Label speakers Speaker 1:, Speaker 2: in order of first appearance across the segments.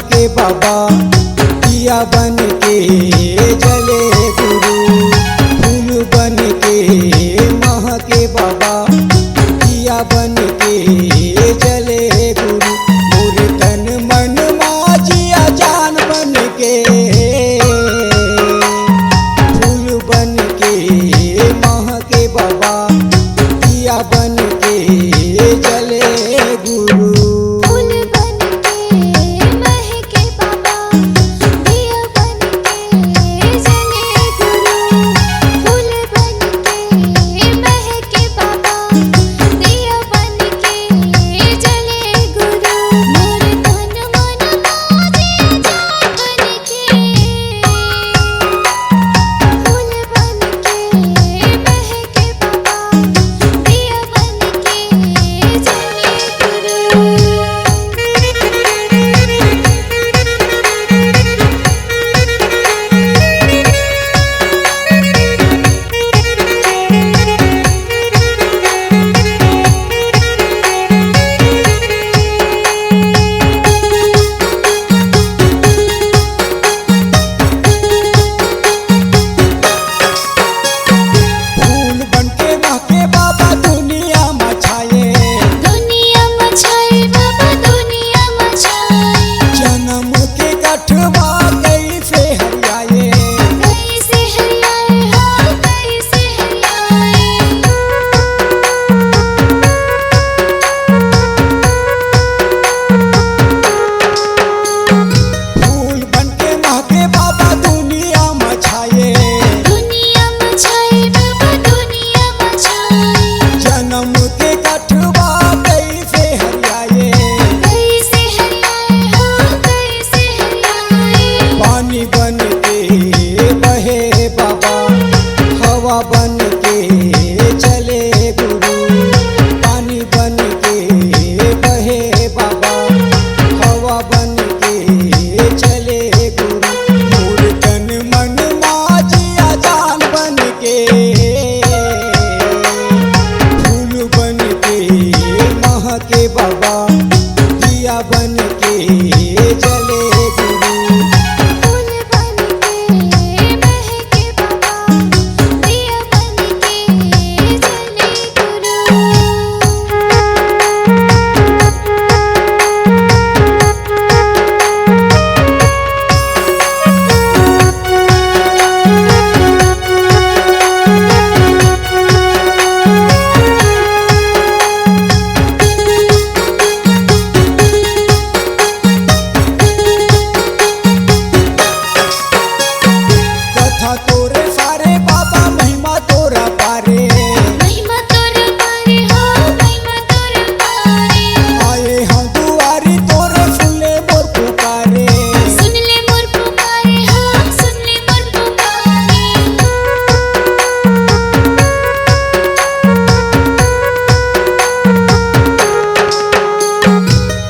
Speaker 1: महके बाबा दिया बन के जले गुरु। फूल बन के महके बाबा दिया बन के जले गुरु। मोर तन मन माजिया जान बन के फूल बन के महके बाबा दिया बन के जले गुरु। बन के चले गुरु। पानी बन के बहे बाबा हवा बन के चले गुरु। मोर तन मन माजिया जान बन के फूल बन के महके बाबा दिया बन के जले गुरु।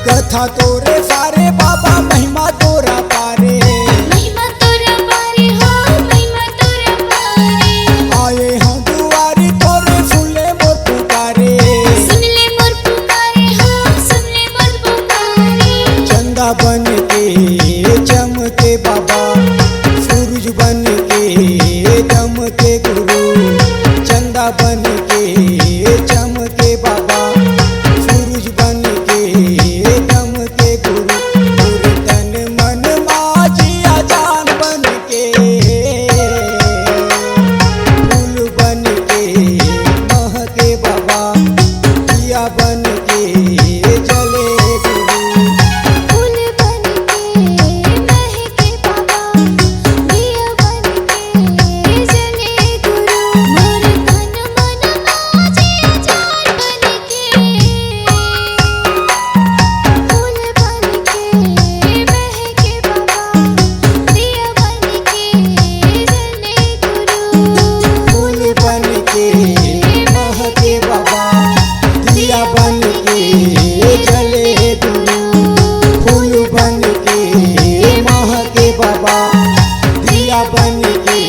Speaker 1: कथा तोरे सारे बाबा महिमा तोरा पारे।
Speaker 2: महिमा तोरा पारे हो महिमा तोरा पारे।
Speaker 1: आए हाँ दुआरी तोरे सुन ले मोर पुकारे।
Speaker 2: सुन ले मोर पुकारे हो सुन ले मोर पुकारे।
Speaker 1: चंदा बन के चमके बाबा सूरज बन के दमके गुरु। चंदा बन के चमके बाबा सूरज बन के दमके गुरु। मोर तन मन माजिया जान बन के फूल बन के महके बाबा दिया बन के जले गुरु।
Speaker 2: फूल बन के महके बाबा दिया बन के जले गुरु। मोर तन मन माजिया जान बन के फूल बन के महके बाबा दिया बन के जले गुरु।
Speaker 1: फूल बन के महके बाबा दिया बन के जले गुरु। फूल बन के महके बाबा दिया बन के